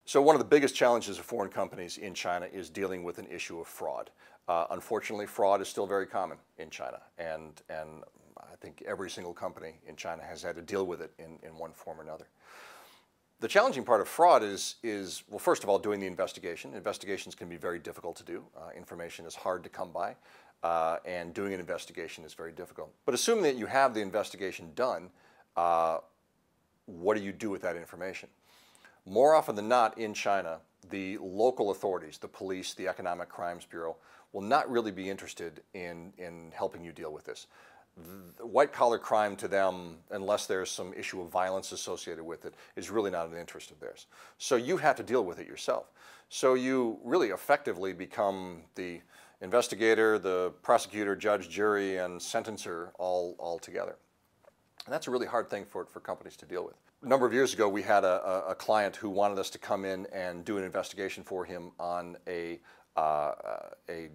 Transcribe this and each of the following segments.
So one of the biggest challenges of foreign companies in China is dealing with an issue of fraud. Unfortunately, fraud is still very common in China, and I think every single company in China has had to deal with it in one form or another. The challenging part of fraud is, well, first of all, doing the investigation. Investigations can be very difficult to do. Information is hard to come by, and doing an investigation is very difficult. But assuming that you have the investigation done, what do you do with that information? More often than not in China, the local authorities, the police, the Economic Crimes Bureau, will not really be interested in helping you deal with this. White-collar crime to them, unless there's some issue of violence associated with it, is really not an interest of theirs. So you have to deal with it yourself. So you really effectively become the investigator, the prosecutor, judge, jury, and sentencer all together. And that's a really hard thing for companies to deal with. A number of years ago, we had a client who wanted us to come in and do an investigation for him on a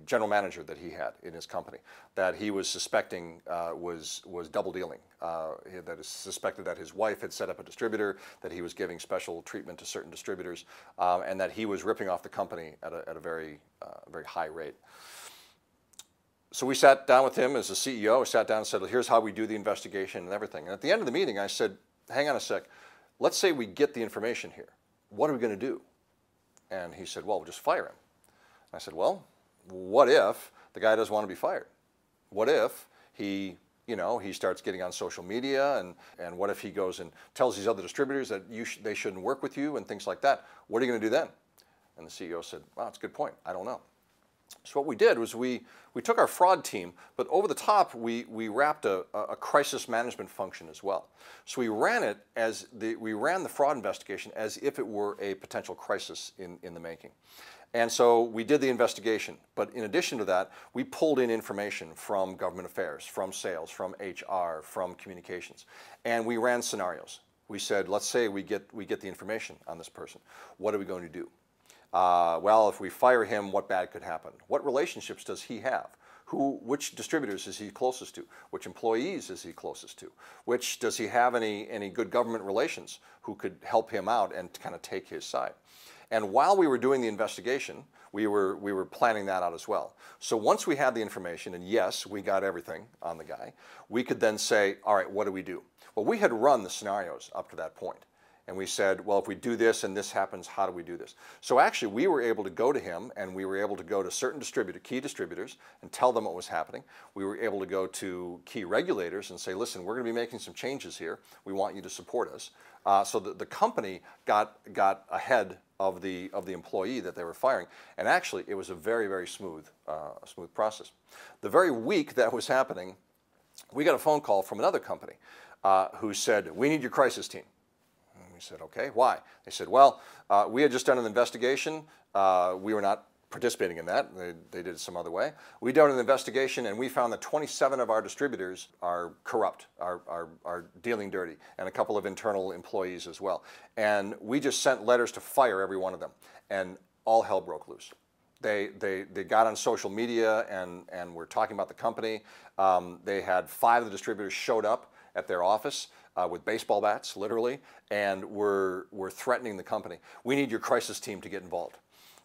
general manager that he had in his company that he was suspecting was double dealing. That is suspected that his wife had set up a distributor, that he was giving special treatment to certain distributors, and that he was ripping off the company at a very high rate. So we sat down with him as a CEO, sat down and said, well, here's how we do the investigation and everything. And at the end of the meeting, I said, hang on a sec, let's say we get the information here. What are we going to do? And he said, well, we'll just fire him. I said, well, what if the guy doesn't want to be fired? What if he starts getting on social media, and what if he goes and tells these other distributors that they shouldn't work with you and things like that? What are you going to do then? And the CEO said, well, that's a good point. I don't know. So what we did was we took our fraud team, but over the top we wrapped a crisis management function as well. So we ran the fraud investigation as if it were a potential crisis in the making. And so we did the investigation, but in addition to that, we pulled in information from government affairs, from sales, from HR, from communications, and we ran scenarios. We said, let's say we get the information on this person. What are we going to do? Well, if we fire him, what bad could happen? What relationships does he have? Which distributors is he closest to? Which employees is he closest to? Does he have any good government relations who could help him out and kind of take his side? And while we were doing the investigation, we were planning that out as well. So once we had the information, and yes, we got everything on the guy, we could then say, all right, what do we do? Well, we had run the scenarios up to that point. And we said, well, if we do this and this happens, how do we do this? So actually, we were able to go to him, and we were able to go to certain key distributors and tell them what was happening. We were able to go to key regulators and say, listen, we're going to be making some changes here. We want you to support us. So the company got ahead of the employee that they were firing. And actually, it was a very smooth process. The very week that was happening, we got a phone call from another company who said, we need your crisis team. We said, okay, why? They said, well, we had just done an investigation. We were not participating in that. They did it some other way. We did an investigation, and we found that 27 of our distributors are corrupt, are dealing dirty, and a couple of internal employees as well. And we just sent letters to fire every one of them, and all hell broke loose. They got on social media and were talking about the company. They had 5 of the distributors showed up at their office with baseball bats, literally, and were threatening the company. We need your crisis team to get involved.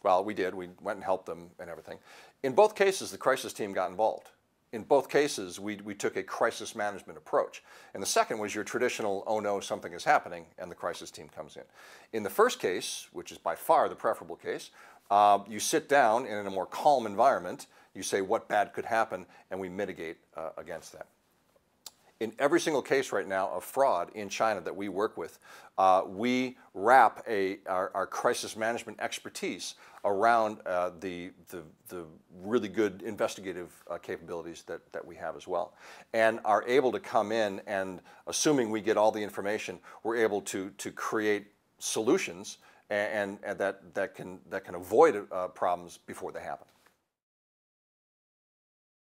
Well, we did. We went and helped them and everything. In both cases, the crisis team got involved. In both cases, we took a crisis management approach. And the second was your traditional, oh no, something is happening, and the crisis team comes in. In the first case, which is by far the preferable case, you sit down in a more calm environment, you say what bad could happen, and we mitigate against that. In every single case right now of fraud in China that we work with, we wrap our crisis management expertise around the really good investigative capabilities that we have as well, and are able to come in and, assuming we get all the information, we're able to create solutions and that can avoid problems before they happen.